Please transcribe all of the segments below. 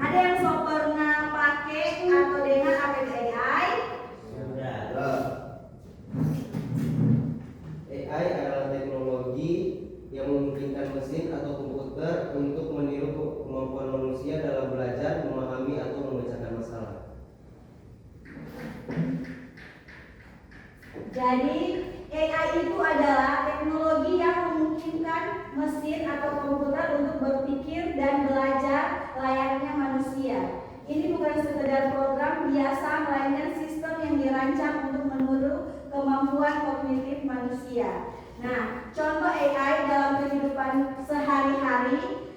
Ada yang so pernah pakai atau dengar apa itu AI? Sudah. AI adalah teknologi yang memungkinkan mesin atau komputer untuk meniru kemampuan manusia dalam belajar, memahami atau memecahkan masalah. Jadi AI itu adalah teknologi yang memungkinkan mesin atau komputer untuk berpikir dan belajar layaknya manusia. Ini bukan sekedar program biasa, melainkan sistem yang dirancang untuk meniru kemampuan kognitif manusia. Nah, contoh AI dalam kehidupan sehari-hari,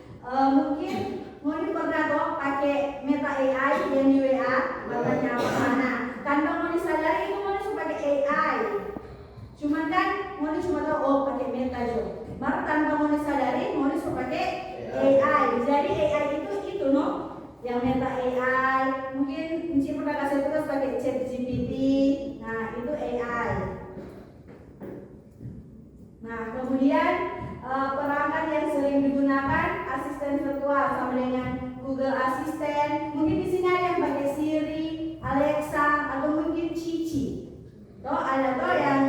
mungkin pernah kok pakai Meta AI yang di WA, makanya apa mana? Tanpa mau disadari itu mau pakai AI. Cuman kan mau cuma tahu oh pakai Meta Jo. Baru tanpa mau disadari mau pakai AI. Jadi AI itu no, yang Meta AI. Mungkin Enci pernah kasih tugas pakai ChatGPT. Nah itu AI. Nah, kemudian perangkat yang sering digunakan asisten virtual sama dengan Google Assistant. Mungkin di sini ada yang pakai Siri, Alexa, atau mungkin Cici. Toh ada toh yang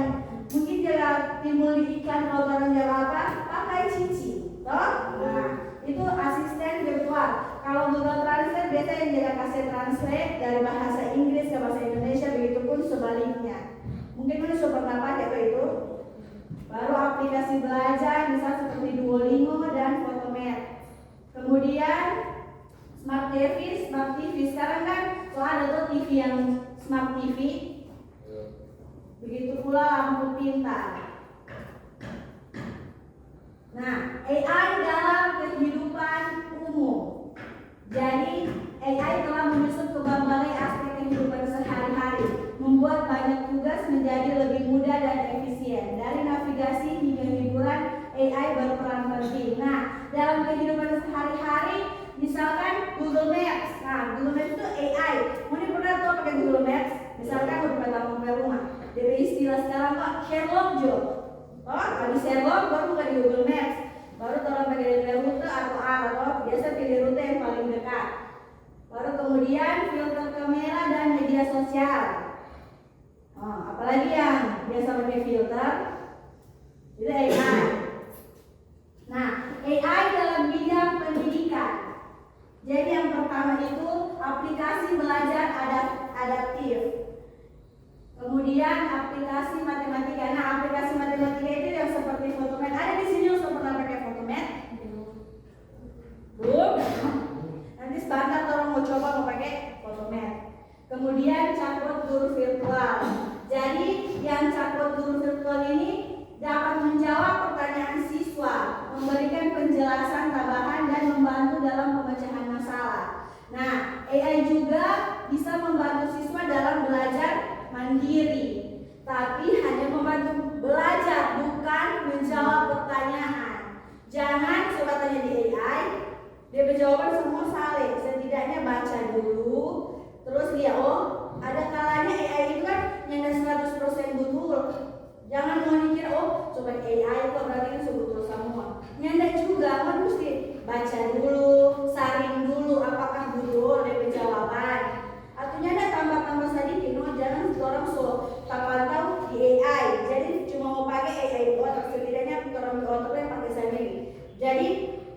mungkin jaga timbul di iklan kalau orang jaga apa? Pakai Cici. Toh? Nah, itu asisten virtual. Kalau Google Translate biasanya yang jaga kasih translate dari bahasa Inggris ke bahasa Indonesia, begitupun sebaliknya. Mungkin mana sudah pernah pakai apa itu? Baru aplikasi belajar misal seperti Duolingo dan Photomath. Kemudian Smart TV sekarang kan soal ada tuh TV yang Smart TV. Begitu pula lampu pintar. Nah, AI dalam kehidupan umum. Jadi AI telah menyusup ke berbagai aspek kehidupan sehari-hari, membuat banyak tugas menjadi lebih mudah dan efisien. Dari navigasi hingga hiburan, AI berperan penting. Nah, dalam kehidupan sehari-hari, misalkan Google Maps. Nah, Google Maps itu AI. Mungkin pernah tuh pakai Google Maps. Misalkan udah datang ke rumah. Dari istilah sekarang kok Sherlock Job. Oh, habis Sherlock baru buka di Google Maps. Baru tolong pakai rute atau arah, biasa pilih rute yang paling dekat. Baru kemudian filter kamera dan media sosial. Oh, apalagi yang biasa pakai filter itu AI. Nah, AI dalam bidang pendidikan. Jadi yang pertama itu aplikasi belajar adaptif. Kemudian aplikasi matematika. Nah, aplikasi matematika itu yang seperti Photomath. Ada di sini yang sudah pernah pakai Photomath? Belum? Nanti sebentar orang mau coba mau pakai Photomath. Kemudian chatbot guru virtual. Jadi yang chatbot guru virtual ini dapat menjawab pertanyaan siswa, memberikan penjelasan tambahan dan membantu dalam pemecahan masalah. Nah, AI juga bisa membantu siswa dalam belajar mandiri, tapi hanya membantu belajar, bukan menjawab pertanyaan. Jangan coba tanya di AI, dia berjawaban semua salah. Setidaknya baca dulu, terus lihat oh ada kalanya AI itu kan yang 100% betul. Jangan mau mikir oh coba AI itu berarti kan betul semua. Nyanda juga kan mesti baca dulu, saring dulu apakah betul dia berjawaban. Atau nyanda tambah sedikit, no jangan orang so tanpa tahu di AI. Jadi cuma mau pakai AI itu otak, setidaknya orang otaknya pakai sendiri. Jadi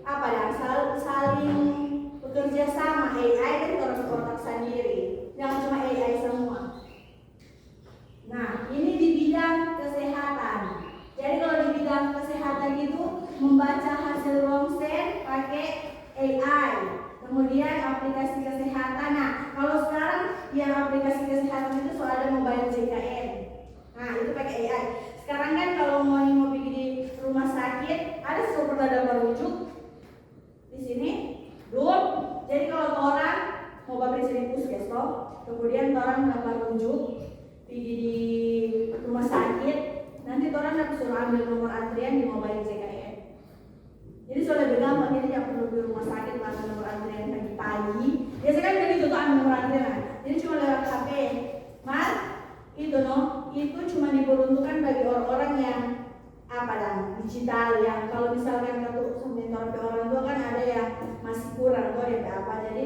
apa dah saling bekerja sama AI dan orang otak sendiri. Jangan cuma AI semua. Nah, ini di bidang kesehatan. Jadi kalau di bidang kesehatan itu membaca hasil ronsen pakai AI. Kemudian aplikasi kesehatan. Nah, kalau sekarang yang aplikasi kesehatan itu soal ada mobile JKN. Nah, itu pakai AI. Sekarang kan kalau mau pergi di rumah sakit, ada super ada merujuk di sini. Belum. Jadi kalau orang mau beli di puskesmas, kemudian orang dapat rujuk pergi di rumah sakit, nanti orang dapat suruh ambil nomor antrian di mobile JKN. Jadi soalnya gampang, jadi tidak perlu di rumah sakit ambil nomor antrian pagi-pagi. Biasanya kan begitu tuh ambil nomor antrian. Jadi cuma lewat HP. Mas, itu itu cuma diperuntukkan bagi orang-orang yang apa dan digital yang kalau misalkan kartu sementara orang tua kan ada yang masih kurang kok ya apa, jadi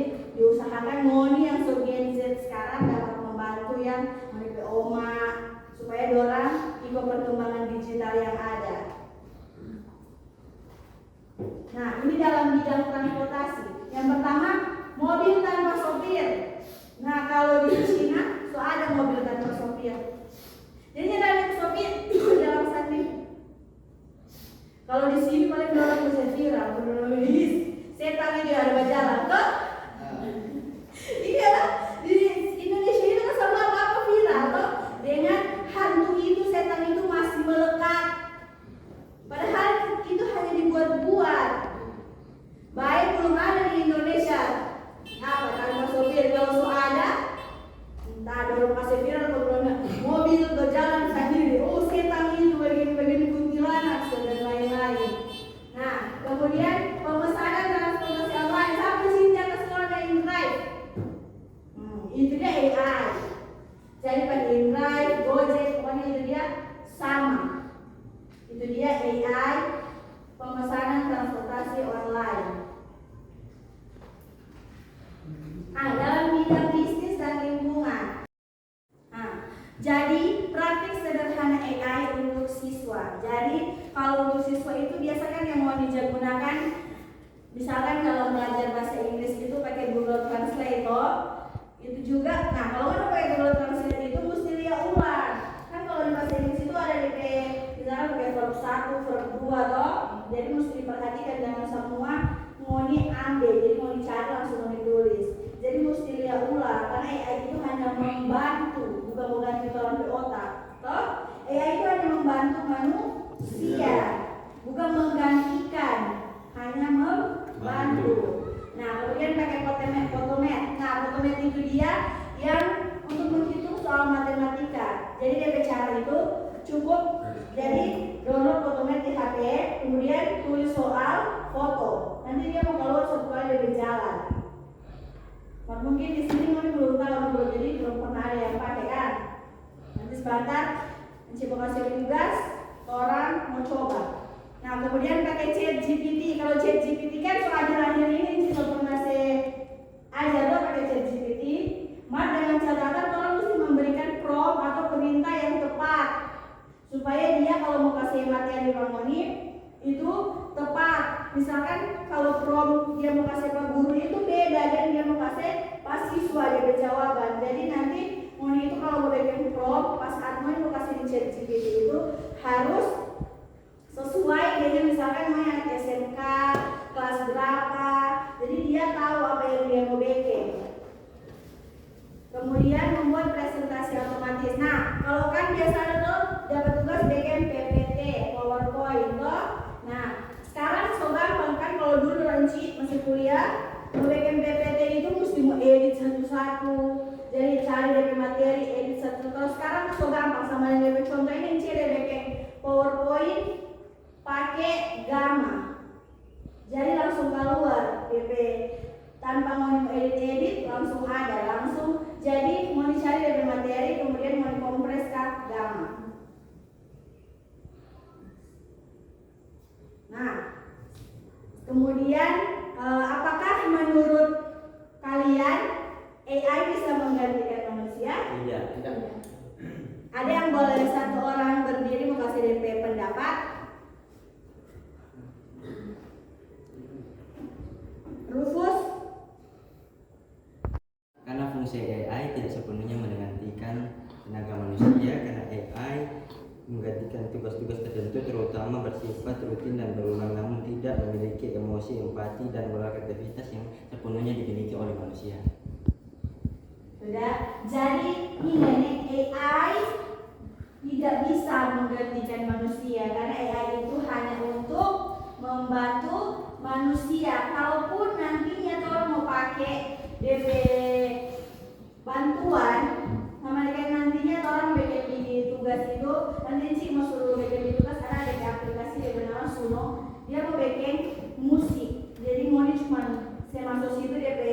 Nah, ini dalam bidang transportasi. Yang pertama, mobil tanpa sopir. Nah, kalau di Cina, so ada mobil tanpa sopir. Jadi yang ada sopir itu dalam sanding. Kalau di sini paling orang bisa viral, setan itu ada berjalan, toh? Iya lah, di Indonesia itu kan sama apa viral, toh? Dengan hantu itu, setan itu masih melekat. Padahal itu hanya dibuat-buat. Baik belum ada di Indonesia. Apa tanpa sopir kalau so ada? Entah ada orang kasih viral kalau mobil berjalan sendiri. Oh setan itu begini-begini kuntilanak dan lain-lain. Nah kemudian pemesanan transportasi online. Siapa sih yang keseluruhan InDrive? Itu dia AI. Jadi pada InDrive, Gojek, pokoknya itu dia sama. Itu dia AI pemesanan transportasi online. Dalam bidang bisnis dan lingkungan. Jadi praktik sederhana AI untuk siswa. Jadi kalau untuk siswa itu biasanya yang mau digunakan, misalkan kalau belajar bahasa Inggris itu pakai Google Translator. Itu juga, nah kalau udah pakai Google Translator itu mesti lihat ulang. Kan kalau di bahasa Inggris itu ada DP, misalkan pakai verb 1, verb 2 toh. Jadi mesti diperhatikan jangan semua mau diambil, jadi mau dicari langsung mau ditulis. Jadi mesti lihat ulang karena AI itu hanya membantu, bukan mengganti orang di otak. Toh? AI itu hanya membantu manusia, bukan menggantikan, hanya membantu. Nah, kemudian pakai Photomat. Nah, Photomat itu dia yang untuk menghitung soal matematika. Jadi dia cara itu cukup jadi download Photomat di HP, kemudian tulis soal foto. Nanti dia mau keluar satu kali dia berjalan. Mungkin di sini belum tahu jadi belum pernah ada yang pakai kan. Nanti sebentar Cipo kasih tugas, orang mau coba. Nah kemudian pakai ChatGPT. Kalau ChatGPT kan akhir-akhir ini Cipo pernah saya ajar lo pakai ChatGPT. Mat dengan catatan orang mesti memberikan prompt atau perintah yang tepat supaya dia kalau mau kasih materi Ramoni itu tepat. Misalkan kalau prompt dia mau kasih ke guru itu beda dan dia mau kasih pas siswa dia berjawaban. Jadi nanti Moni itu kalau mau bikin prompt pas Atmoni mau kasih di ChatGPT itu harus sesuai dia misalkan mau yang SMK kelas berapa. Jadi dia tahu apa yang dia mau bikin. Kemudian membuat presentasi otomatis. Nah, kalau kan biasanya tuh dapat tugas bikin PPT, PowerPoint toh. Nah, sekarang so gampang kan kalau dulu Ranci masih kuliah, mau bikin PPT itu mesti mau edit satu-satu. Jadi cari dari materi, edit satu-satu. Kalau sekarang so gampang sama yang lebih contoh ini dia bikin PowerPoint pakai Gamma. Jadi langsung keluar PP tanpa mau edit langsung ada, langsung jadi mau dicari dari materi kemudian mau dikompres ke Gamma. Nah, kemudian apakah menurut kalian AI bisa menggantikan manusia? Tidak. Ada yang boleh satu orang berdiri mau kasih DP pendapat? Rufus? Karena fungsi AI tidak sepenuhnya menggantikan tenaga manusia, karena AI menggantikan tugas-tugas tertentu terutama bersifat rutin dan berulang namun tidak memiliki emosi, empati dan kreativitas yang sepenuhnya dimiliki oleh manusia. Sudah, jadi ini AI tidak bisa menggantikan manusia karena AI itu hanya untuk membantu manusia. Kalaupun nantinya orang mau pakai DP bantuan, sama dengan nantinya orang bikin di tugas itu, nanti sih mau suruh bikin di tugas karena ada aplikasi yang bernama Suno, dia mau bikin musik. Jadi mau cuma saya masuk situ DP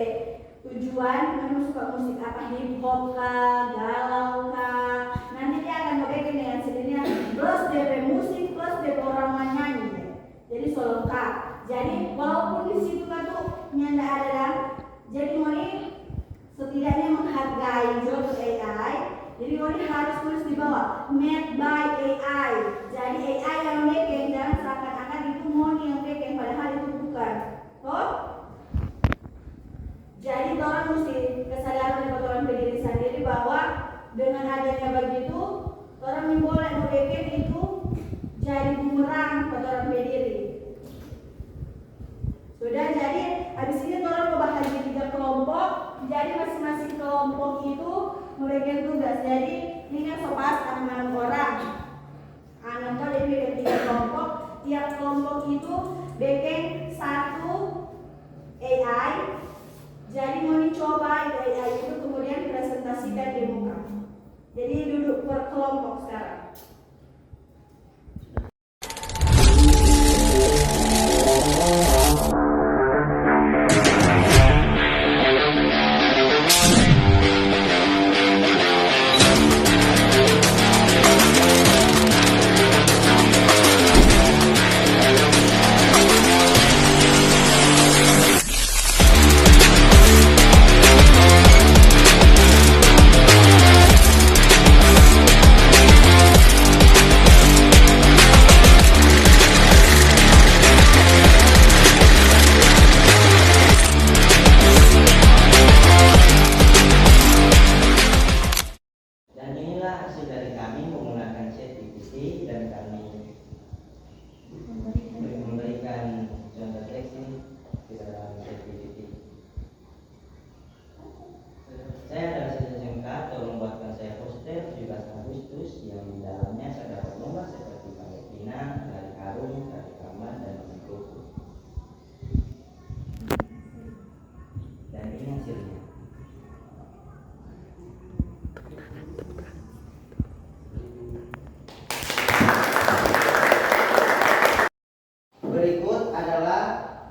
tujuan, kamu suka musik apa, hip hop kah, galau kah, nanti dia akan bikin dengan sendirinya plus DP musik plus DP orang menyanyi. Jadi solo lengkap. Jadi walaupun di situ kan tuh nyanda ada, jadi Moni setidaknya menghargai job AI. Jadi Moni harus tulis di bawah made by AI. Jadi AI yang bikin, jangan seakan-akan itu Moni yang bikin, padahal itu bukan. itu bikin satu AI. Jadi mau dicoba AI itu kemudian presentasikan di muka. Jadi duduk per kelompok sekarang. Dan inilah hasil dari kami menggunakan ChatGPT dan kami memberikan contoh teks ini ke dalam ChatGPT. Saya adalah saja singkat tolong buatkan saya poster 17 Agustus yang di dalamnya terdapat lomba seperti pakai pinang, tarik karung, tarik rambut dan makan kerupuk. Dan ini hasilnya. Berikut adalah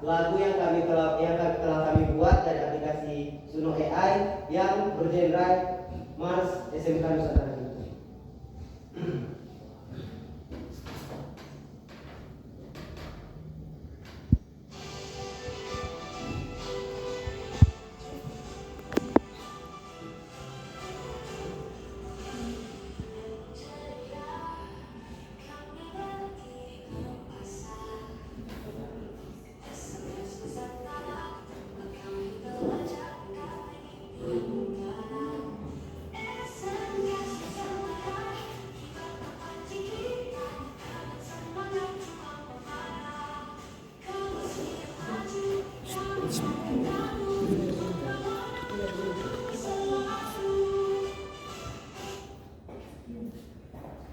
lagu yang telah kami buat dari aplikasi Suno AI yang bergenre Mars SMK Nusantara.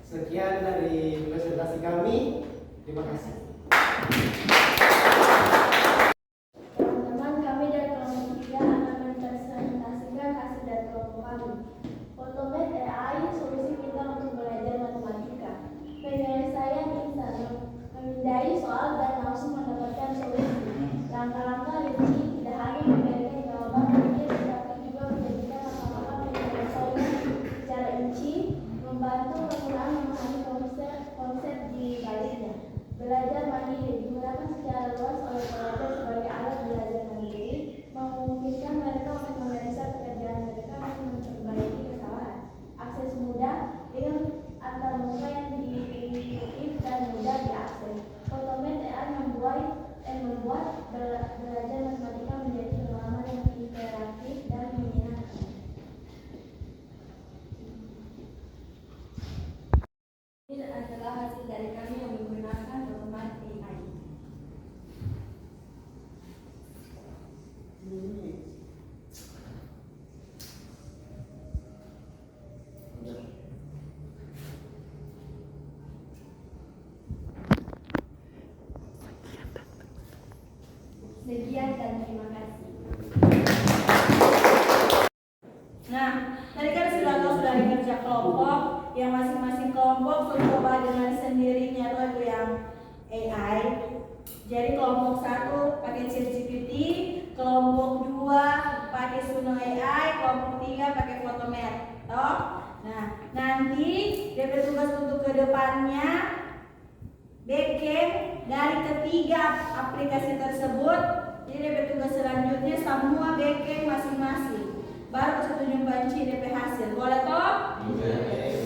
Sekian dari presentasi kami. Terima kasih. Teman-teman, kami dari kelompok 3 akan mempresentasikan hasil dari kelompok kami. Photomath AI, solusi kita untuk belajar matematika. Penyelesaian instan, memindai soal dan langsung mendapatkan solusi. Langkah-langkah ini tidak hanya memberikan jawaban pikir, tetapi juga menjadikan langkah-langkah penyelesaian secara rinci, membantu penggunaan memahami konsep di baliknya. Belajar mandiri digunakan secara luas oleh pelajar sebagai alat belajar mandiri, memungkinkan mereka untuk memeriksa pekerjaan mereka untuk memperbaiki kesalahan. Akses mudah dengan antarmuka yang intuitif dan mudah diakses. Photomath AI membuat belajar matematika menjadi pengalaman yang interaktif dan menyenangkan. Ini adalah hasil dari kami yang menggunakan Photomath AI. Sekian dan terima kasih. Nah, tadi kan sudah kerja kelompok, yang masing-masing kelompok mencoba dengan sendirinya itu yang AI. Jadi kelompok 1 pakai ChatGPT, kelompok 2 pakai Suno AI, kelompok 3 pakai Photomath. Toh? Nah, nanti DP tugas untuk kedepannya bikin dari ketiga aplikasi tersebut. Jadi DP tugas selanjutnya semua bikin masing-masing. Baru satu jumpa DP hasil. Boleh toh? Boleh.